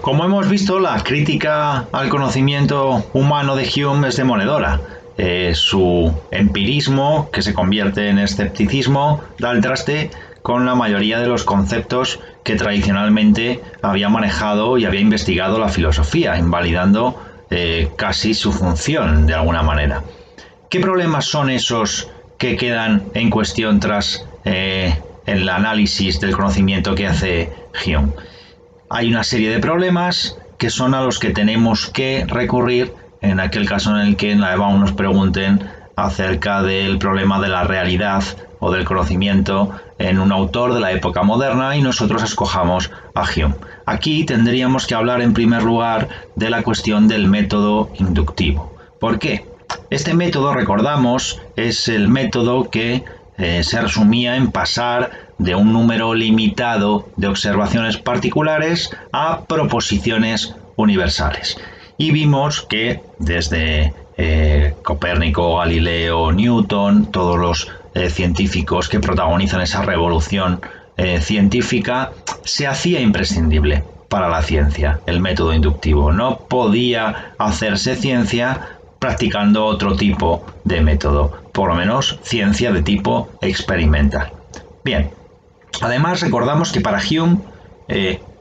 Como hemos visto, la crítica al conocimiento humano de Hume es demoledora. Su empirismo, que se convierte en escepticismo, da el traste con la mayoría de los conceptos que tradicionalmente había manejado y había investigado la filosofía, invalidando casi su función de alguna manera. ¿Qué problemas son esos que quedan en cuestión tras el análisis del conocimiento que hace Hume? Hay una serie de problemas que son a los que tenemos que recurrir en aquel caso en el que en la EBAU nos pregunten acerca del problema de la realidad o del conocimiento en un autor de la época moderna y nosotros escojamos a Hume. Aquí tendríamos que hablar en primer lugar de la cuestión del método inductivo. ¿Por qué? Este método, recordamos, es el método que se resumía en pasar de un número limitado de observaciones particulares a proposiciones universales. Y vimos que desde Copérnico, Galileo, Newton, todos los científicos que protagonizan esa revolución científica, se hacía imprescindible para la ciencia el método inductivo. No podía hacerse ciencia practicando otro tipo de método, por lo menos ciencia de tipo experimental. Bien, además recordamos que para Hume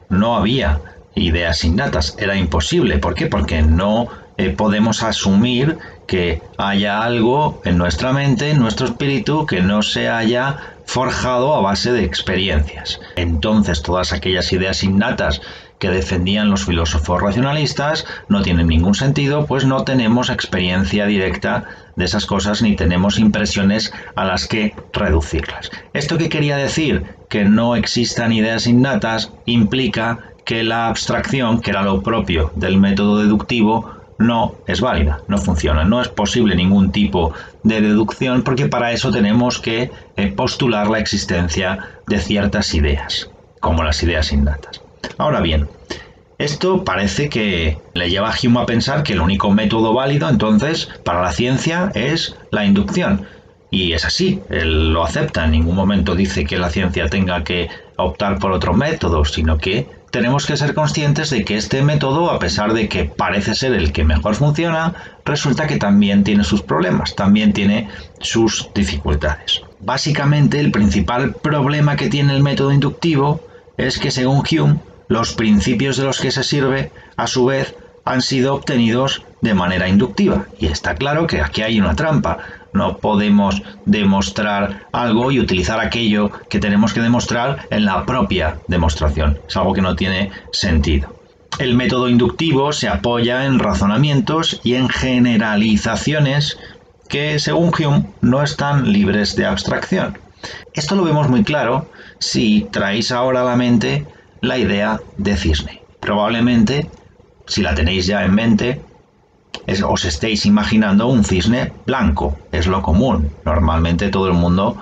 no había ideas innatas, era imposible. ¿Por qué? Porque no podemos asumir que haya algo en nuestra mente, en nuestro espíritu, que no se haya forjado a base de experiencias. Entonces todas aquellas ideas innatas que defendían los filósofos racionalistas no tienen ningún sentido, pues no tenemos experiencia directa de esas cosas ni tenemos impresiones a las que reducirlas. ¿Esto qué quería decir? Que no existan ideas innatas implica que la abstracción, que era lo propio del método deductivo, no es válida, no funciona, no es posible ningún tipo de deducción porque para eso tenemos que postular la existencia de ciertas ideas, como las ideas innatas. Ahora bien, esto parece que le lleva a Hume a pensar que el único método válido entonces para la ciencia es la inducción. Y es así, él lo acepta, en ningún momento dice que la ciencia tenga que optar por otro método, sino que tenemos que ser conscientes de que este método, a pesar de que parece ser el que mejor funciona, resulta que también tiene sus problemas, también tiene sus dificultades. Básicamente, el principal problema que tiene el método inductivo es que, según Hume, los principios de los que se sirve, a su vez, han sido obtenidos de manera inductiva. Y está claro que aquí hay una trampa. No podemos demostrar algo y utilizar aquello que tenemos que demostrar en la propia demostración. Es algo que no tiene sentido. El método inductivo se apoya en razonamientos y en generalizaciones que, según Hume, no están libres de abstracción. Esto lo vemos muy claro si traéis ahora a la mente la idea de cisne. Probablemente, si la tenéis ya en mente, os estéis imaginando un cisne blanco, es lo común. Normalmente todo el mundo,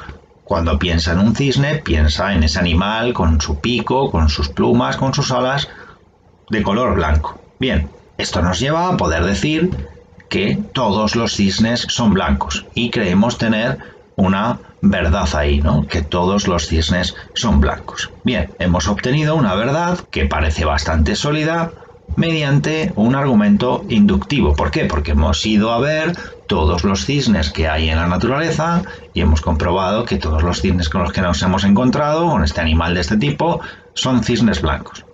cuando piensa en un cisne, piensa en ese animal con su pico, con sus plumas, con sus alas, de color blanco. Bien, esto nos lleva a poder decir que todos los cisnes son blancos y creemos tener una verdad ahí, ¿no? Que todos los cisnes son blancos. Bien, hemos obtenido una verdad que parece bastante sólida mediante un argumento inductivo. ¿Por qué? Porque hemos ido a ver todos los cisnes que hay en la naturaleza y hemos comprobado que todos los cisnes con los que nos hemos encontrado, con este animal de este tipo, son cisnes blancos.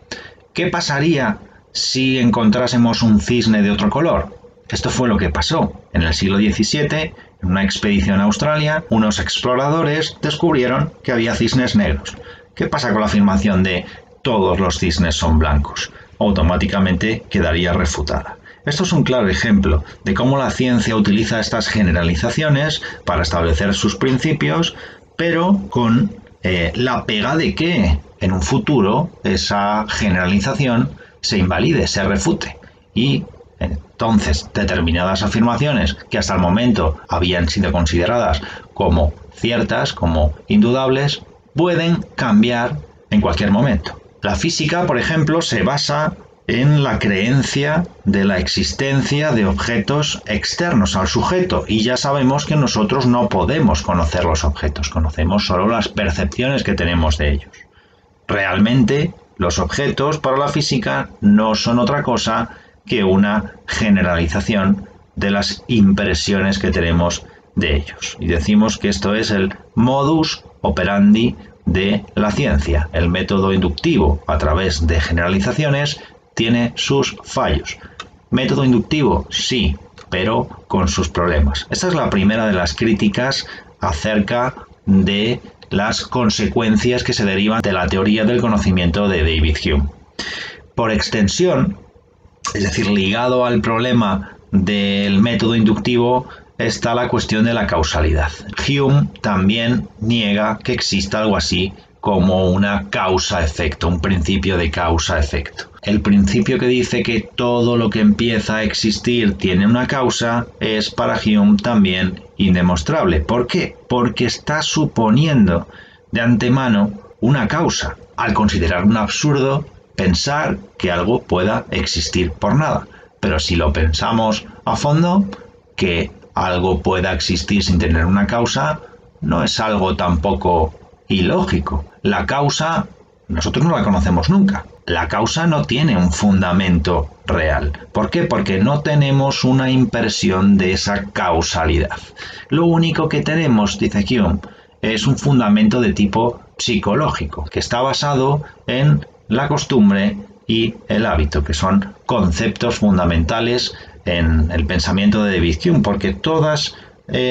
¿Qué pasaría si encontrásemos un cisne de otro color? Esto fue lo que pasó. En el siglo XVII, en una expedición a Australia, unos exploradores descubrieron que había cisnes negros. ¿Qué pasa con la afirmación de todos los cisnes son blancos? Automáticamente quedaría refutada. Esto es un claro ejemplo de cómo la ciencia utiliza estas generalizaciones para establecer sus principios, pero con la pega de que en un futuro esa generalización se invalide, se refute y entonces determinadas afirmaciones que hasta el momento habían sido consideradas como ciertas, como indudables, pueden cambiar en cualquier momento. La física, por ejemplo, se basa en la creencia de la existencia de objetos externos al sujeto y ya sabemos que nosotros no podemos conocer los objetos, conocemos solo las percepciones que tenemos de ellos. Realmente Los objetos para la física no son otra cosa que una generalización de las impresiones que tenemos de ellos. Y decimos que esto es el modus operandi de la ciencia. El método inductivo a través de generalizaciones tiene sus fallos. Método inductivo, sí, pero con sus problemas. Esta es la primera de las críticas acerca de las consecuencias que se derivan de la teoría del conocimiento de David Hume. Por extensión, es decir, ligado al problema del método inductivo, está la cuestión de la causalidad. Hume también niega que exista algo así como una causa-efecto, un principio de causa-efecto. El principio que dice que todo lo que empieza a existir tiene una causa es para Hume también indemostrable. ¿Por qué? Porque está suponiendo de antemano una causa, al considerar un absurdo pensar que algo pueda existir por nada. Pero si lo pensamos a fondo, que algo pueda existir sin tener una causa, no es algo tampoco ilógico. La causa, nosotros no la conocemos nunca. La causa no tiene un fundamento real. ¿Por qué? Porque no tenemos una impresión de esa causalidad. Lo único que tenemos, dice Hume, es un fundamento de tipo psicológico, que está basado en la costumbre y el hábito, que son conceptos fundamentales en el pensamiento de David Hume, porque todas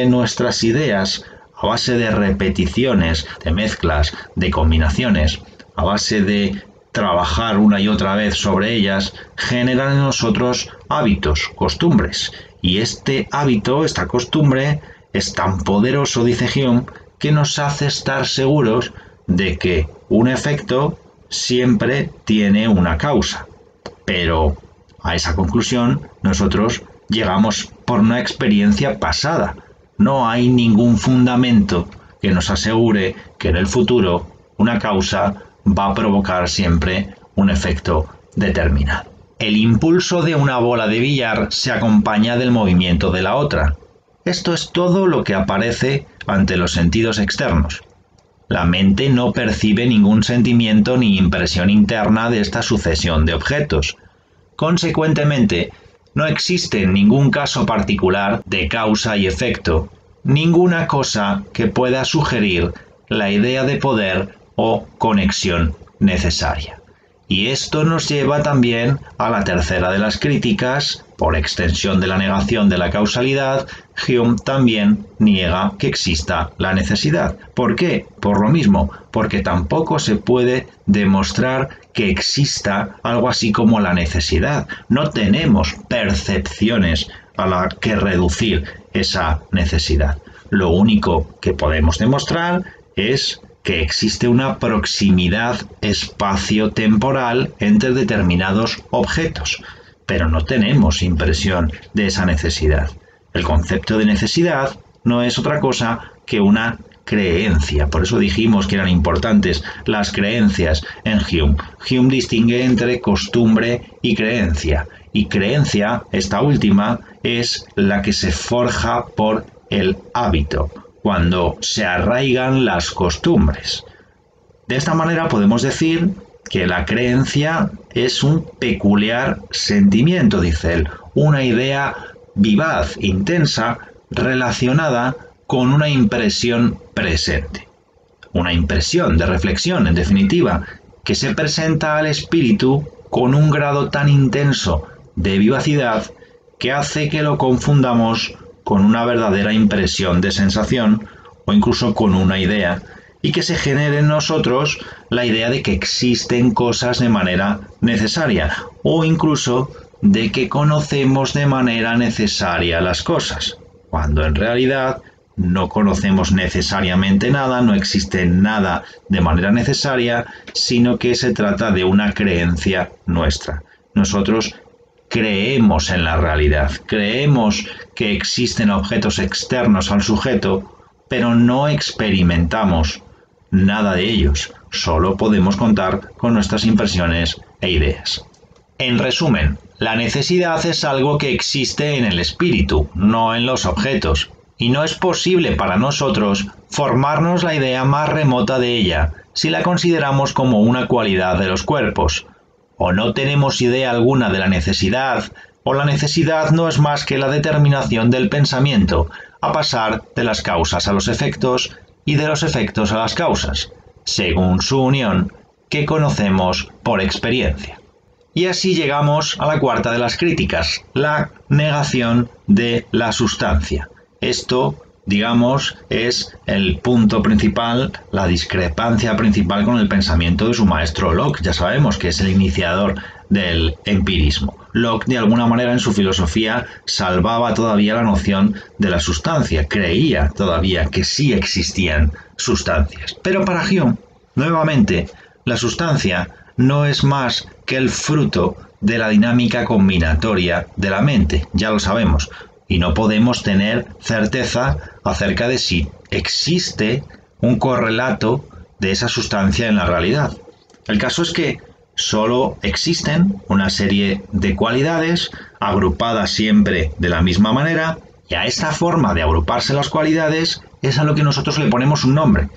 nuestras ideas, a base de repeticiones, de mezclas, de combinaciones, a base de trabajar una y otra vez sobre ellas, generan en nosotros hábitos, costumbres. Y este hábito, esta costumbre, es tan poderoso, dice Hume, que nos hace estar seguros de que un efecto siempre tiene una causa. Pero a esa conclusión nosotros llegamos por una experiencia pasada. No hay ningún fundamento que nos asegure que en el futuro una causa va a provocar siempre un efecto determinado. El impulso de una bola de billar se acompaña del movimiento de la otra. Esto es todo lo que aparece ante los sentidos externos. La mente no percibe ningún sentimiento ni impresión interna de esta sucesión de objetos. Consecuentemente, no existe en ningún caso particular de causa y efecto, ninguna cosa que pueda sugerir la idea de poder o conexión necesaria. Y esto nos lleva también a la tercera de las críticas. Por extensión de la negación de la causalidad, Hume también niega que exista la necesidad. ¿Por qué? Por lo mismo, porque tampoco se puede demostrar que exista algo así como la necesidad. No tenemos percepciones a la que reducir esa necesidad. Lo único que podemos demostrar es que existe una proximidad espacio-temporal entre determinados objetos, pero no tenemos impresión de esa necesidad. El concepto de necesidad no es otra cosa que una creencia. Por eso dijimos que eran importantes las creencias en Hume. Hume distingue entre costumbre y creencia. Y creencia, esta última, es la que se forja por el hábito, cuando se arraigan las costumbres. De esta manera podemos decir que la creencia es un peculiar sentimiento, dice él, una idea vivaz, intensa, relacionada con una impresión presente. Una impresión de reflexión, en definitiva, que se presenta al espíritu con un grado tan intenso de vivacidad que hace que lo confundamos con una verdadera impresión de sensación o incluso con una idea, y que se genere en nosotros la idea de que existen cosas de manera necesaria o incluso de que conocemos de manera necesaria las cosas, cuando en realidad no conocemos necesariamente nada, no existe nada de manera necesaria, sino que se trata de una creencia nuestra. Nosotros creemos en la realidad, creemos que existen objetos externos al sujeto, pero no experimentamos nada de ellos, solo podemos contar con nuestras impresiones e ideas. En resumen, la necesidad es algo que existe en el espíritu, no en los objetos, y no es posible para nosotros formarnos la idea más remota de ella, si la consideramos como una cualidad de los cuerpos, o no tenemos idea alguna de la necesidad, o la necesidad no es más que la determinación del pensamiento a pasar de las causas a los efectos y de los efectos a las causas, según su unión, que conocemos por experiencia. Y así llegamos a la cuarta de las críticas, la negación de la sustancia. Esto, digamos, es el punto principal, la discrepancia principal con el pensamiento de su maestro Locke. Ya sabemos que es el iniciador del empirismo. Locke, de alguna manera, en su filosofía salvaba todavía la noción de la sustancia, creía todavía que sí existían sustancias. Pero para Hume, nuevamente, la sustancia no es más que el fruto de la dinámica combinatoria de la mente, ya lo sabemos, y no podemos tener certeza acerca de si existe un correlato de esa sustancia en la realidad. El caso es que solo existen una serie de cualidades agrupadas siempre de la misma manera, y a esta forma de agruparse las cualidades es a lo que nosotros le ponemos un nombre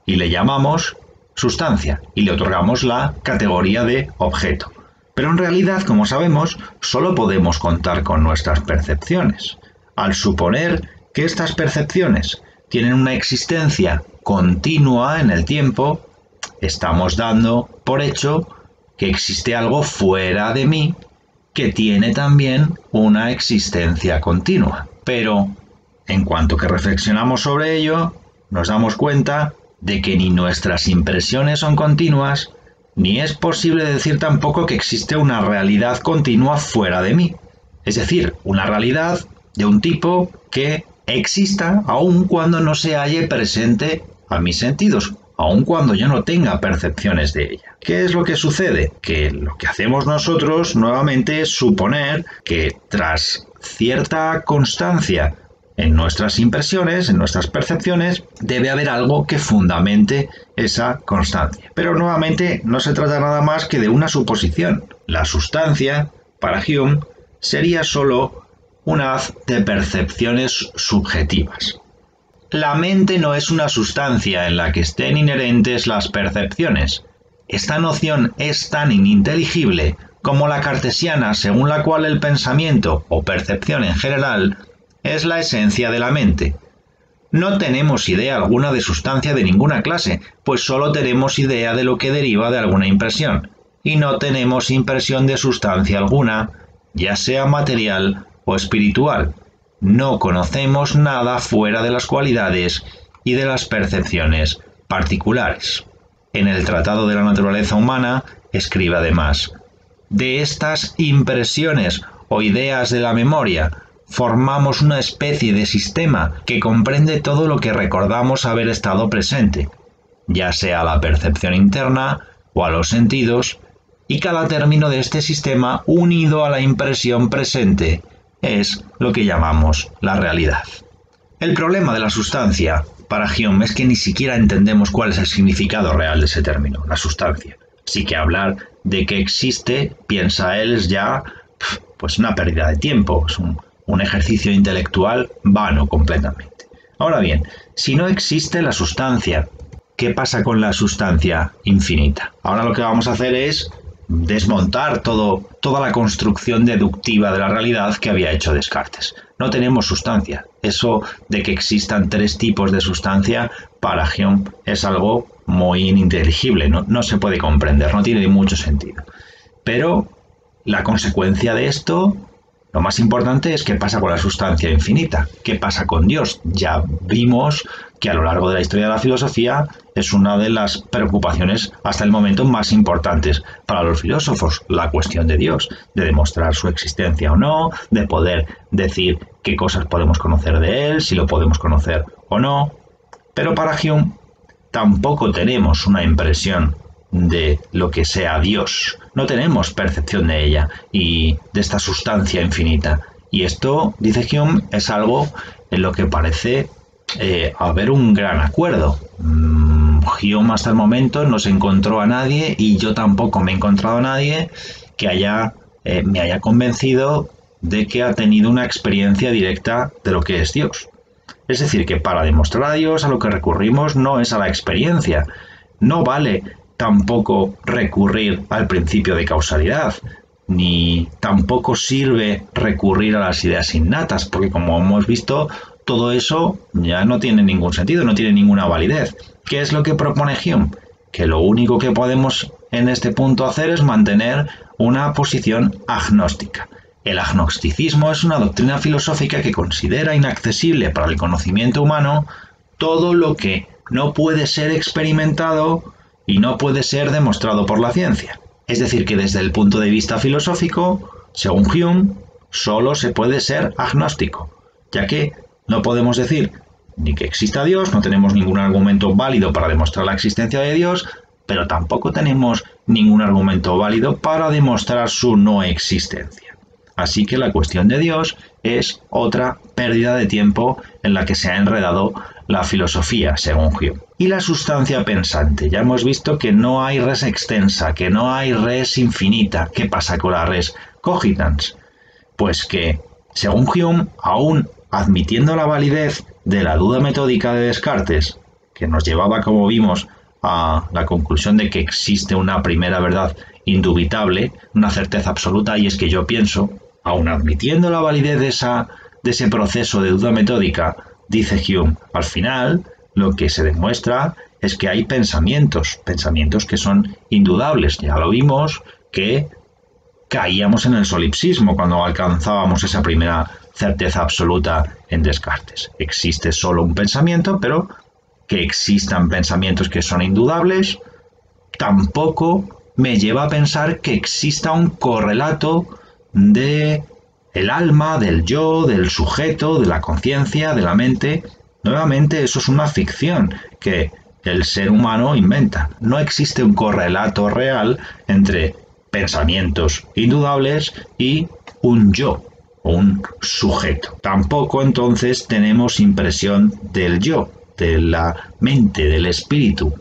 y le llamamos sustancia y le otorgamos la categoría de objeto. Pero en realidad, como sabemos, solo podemos contar con nuestras percepciones. Al suponer que estas percepciones tienen una existencia continua en el tiempo, estamos dando por hecho que existe algo fuera de mí que tiene también una existencia continua. Pero, en cuanto que reflexionamos sobre ello, nos damos cuenta de que ni nuestras impresiones son continuas, ni es posible decir tampoco que existe una realidad continua fuera de mí. Es decir, una realidad de un tipo que exista aun cuando no se halle presente a mis sentidos, aun cuando yo no tenga percepciones de ella. ¿Qué es lo que sucede? Que lo que hacemos nosotros nuevamente es suponer que tras cierta constancia en nuestras impresiones, en nuestras percepciones, debe haber algo que fundamente esa constancia. Pero nuevamente no se trata nada más que de una suposición. La sustancia, para Hume, sería solo un haz de percepciones subjetivas. La mente no es una sustancia en la que estén inherentes las percepciones. Esta noción es tan ininteligible como la cartesiana, según la cual el pensamiento o percepción en general es la esencia de la mente. No tenemos idea alguna de sustancia de ninguna clase, pues solo tenemos idea de lo que deriva de alguna impresión, y no tenemos impresión de sustancia alguna, ya sea material o espiritual. No conocemos nada fuera de las cualidades y de las percepciones particulares. En el Tratado de la Naturaleza Humana escribe además: de estas impresiones o ideas de la memoria, formamos una especie de sistema que comprende todo lo que recordamos haber estado presente, ya sea a la percepción interna o a los sentidos, y cada término de este sistema unido a la impresión presente es lo que llamamos la realidad. El problema de la sustancia para Hume es que ni siquiera entendemos cuál es el significado real de ese término, la sustancia. Así que hablar de que existe, piensa él, es ya pues una pérdida de tiempo, es un ejercicio intelectual vano completamente. Ahora bien, si no existe la sustancia, ¿qué pasa con la sustancia infinita? Ahora lo que vamos a hacer es desmontar toda la construcción deductiva de la realidad que había hecho Descartes. No tenemos sustancia. Eso de que existan tres tipos de sustancia para Hume es algo muy ininteligible, no se puede comprender, no tiene mucho sentido. Pero la consecuencia de esto, lo más importante es qué pasa con la sustancia infinita, qué pasa con Dios. Ya vimos que a lo largo de la historia de la filosofía es una de las preocupaciones hasta el momento más importantes para los filósofos, la cuestión de Dios, de demostrar su existencia o no, de poder decir qué cosas podemos conocer de él, si lo podemos conocer o no. Pero para Hume tampoco tenemos una impresión de lo que sea Dios, no tenemos percepción de ella y de esta sustancia infinita. Y esto, dice Hume, es algo en lo que parece haber un gran acuerdo. Hume hasta el momento no se encontró a nadie, y yo tampoco me he encontrado a nadie que me haya convencido de que ha tenido una experiencia directa de lo que es Dios. Es decir, que para demostrar a Dios a lo que recurrimos no es a la experiencia, no vale tampoco recurrir al principio de causalidad, ni tampoco sirve recurrir a las ideas innatas, porque como hemos visto, todo eso ya no tiene ningún sentido, no tiene ninguna validez. ¿Qué es lo que propone Hume? Que lo único que podemos en este punto hacer es mantener una posición agnóstica. El agnosticismo es una doctrina filosófica que considera inaccesible para el conocimiento humano todo lo que no puede ser experimentado y no puede ser demostrado por la ciencia. Es decir, que desde el punto de vista filosófico, según Hume, solo se puede ser agnóstico, ya que no podemos decir ni que exista Dios, no tenemos ningún argumento válido para demostrar la existencia de Dios, pero tampoco tenemos ningún argumento válido para demostrar su no existencia. Así que la cuestión de Dios es otra pérdida de tiempo en la que se ha enredado la filosofía, según Hume. Y la sustancia pensante. Ya hemos visto que no hay res extensa, que no hay res infinita. ¿Qué pasa con la res cogitans? Pues que, según Hume, aún admitiendo la validez de la duda metódica de Descartes, que nos llevaba, como vimos, a la conclusión de que existe una primera verdad indubitable, una certeza absoluta, y es que yo pienso, aún admitiendo la validez de ese proceso de duda metódica, dice Hume, al final lo que se demuestra es que hay pensamientos que son indudables. Ya lo vimos que caíamos en el solipsismo cuando alcanzábamos esa primera certeza absoluta en Descartes. Existe solo un pensamiento, pero que existan pensamientos que son indudables tampoco me lleva a pensar que exista un correlato de el alma, del yo, del sujeto, de la conciencia, de la mente. Nuevamente, eso es una ficción que el ser humano inventa. No existe un correlato real entre pensamientos indudables y un yo o un sujeto. Tampoco entonces tenemos impresión del yo, de la mente, del espíritu.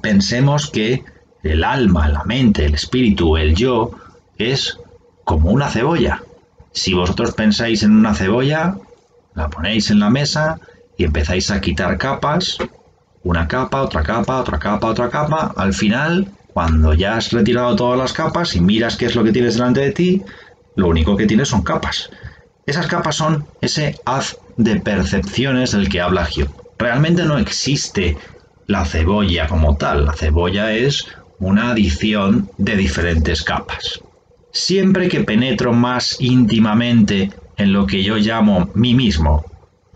Pensemos que el alma, la mente, el espíritu, el yo es como una cebolla. Si vosotros pensáis en una cebolla, la ponéis en la mesa y empezáis a quitar capas, una capa, otra capa, otra capa, otra capa. Al final, cuando ya has retirado todas las capas y miras qué es lo que tienes delante de ti, lo único que tienes son capas. Esas capas son ese haz de percepciones del que habla Hume. Realmente no existe la cebolla como tal. La cebolla es una adición de diferentes capas. Siempre que penetro más íntimamente en lo que yo llamo mí mismo,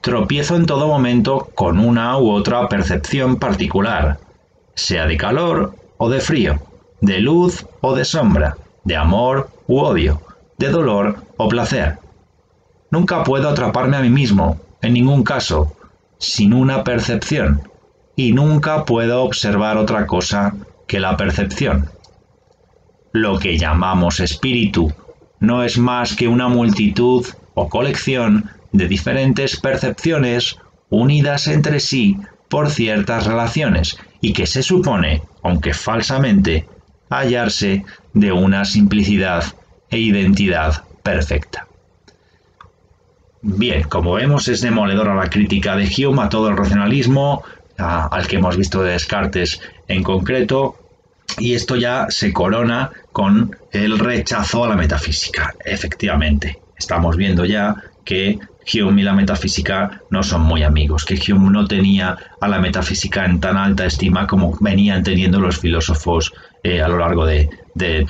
tropiezo en todo momento con una u otra percepción particular, sea de calor o de frío, de luz o de sombra, de amor u odio, de dolor o placer. Nunca puedo atraparme a mí mismo, en ningún caso, sin una percepción, y nunca puedo observar otra cosa que la percepción. Lo que llamamos espíritu no es más que una multitud o colección de diferentes percepciones unidas entre sí por ciertas relaciones y que se supone, aunque falsamente, hallarse de una simplicidad e identidad perfecta. Bien, como vemos, es demoledora la crítica de Hume a todo el racionalismo, al que hemos visto de Descartes en concreto, y esto ya se corona con el rechazo a la metafísica. Efectivamente, estamos viendo ya que Hume y la metafísica no son muy amigos, que Hume no tenía a la metafísica en tan alta estima como venían teniendo los filósofos a lo largo de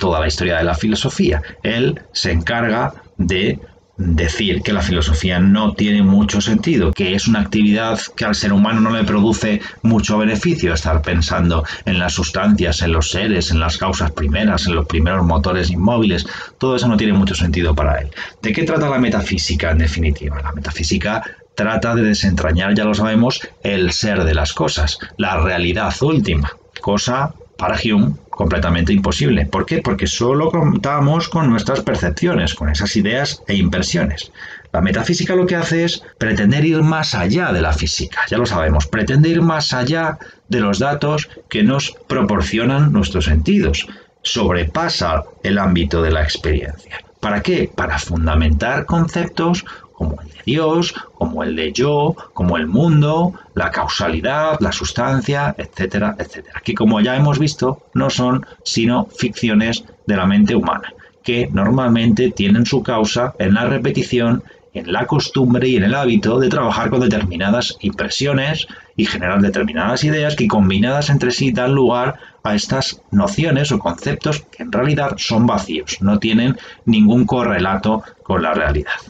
toda la historia de la filosofía. Él se encarga de decir que la filosofía no tiene mucho sentido, que es una actividad que al ser humano no le produce mucho beneficio, estar pensando en las sustancias, en los seres, en las causas primeras, en los primeros motores inmóviles. Todo eso no tiene mucho sentido para él. ¿De qué trata la metafísica en definitiva? La metafísica trata de desentrañar, ya lo sabemos, el ser de las cosas, la realidad última, cosa para Hume completamente imposible. ¿Por qué? Porque solo contamos con nuestras percepciones, con esas ideas e impresiones. La metafísica lo que hace es pretender ir más allá de la física, ya lo sabemos, pretende ir más allá de los datos que nos proporcionan nuestros sentidos, sobrepasa el ámbito de la experiencia. ¿Para qué? Para fundamentar conceptos como el de Dios, como el de yo, como el mundo, la causalidad, la sustancia, etcétera, etcétera, que como ya hemos visto no son sino ficciones de la mente humana, que normalmente tienen su causa en la repetición, en la costumbre y en el hábito de trabajar con determinadas impresiones y generar determinadas ideas que combinadas entre sí dan lugar a estas nociones o conceptos que en realidad son vacíos, no tienen ningún correlato con la realidad.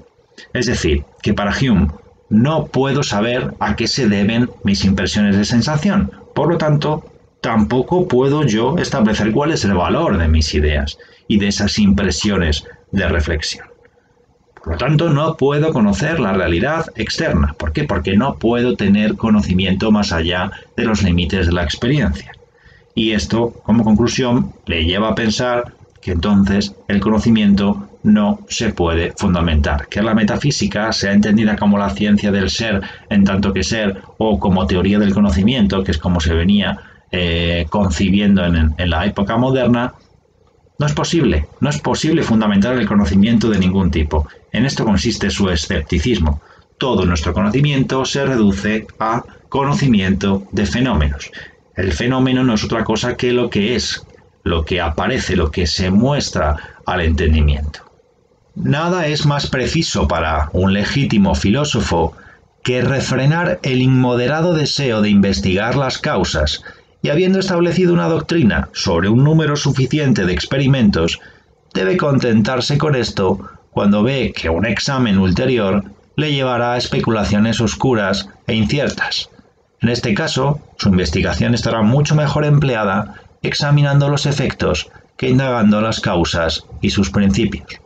Es decir, que para Hume no puedo saber a qué se deben mis impresiones de sensación, por lo tanto, tampoco puedo yo establecer cuál es el valor de mis ideas y de esas impresiones de reflexión. Por lo tanto, no puedo conocer la realidad externa. ¿Por qué? Porque no puedo tener conocimiento más allá de los límites de la experiencia. Y esto, como conclusión, le lleva a pensar que entonces el conocimiento no se puede fundamentar, que la metafísica sea entendida como la ciencia del ser en tanto que ser o como teoría del conocimiento, que es como se venía concibiendo en la época moderna. No es posible fundamentar el conocimiento de ningún tipo. En esto consiste su escepticismo. Todo nuestro conocimiento se reduce a conocimiento de fenómenos. El fenómeno no es otra cosa que lo que es, lo que aparece, lo que se muestra al entendimiento. Nada es más preciso para un legítimo filósofo que refrenar el inmoderado deseo de investigar las causas y habiendo establecido una doctrina sobre un número suficiente de experimentos, debe contentarse con esto cuando ve que un examen ulterior le llevará a especulaciones oscuras e inciertas. En este caso, su investigación estará mucho mejor empleada examinando los efectos que indagando las causas y sus principios.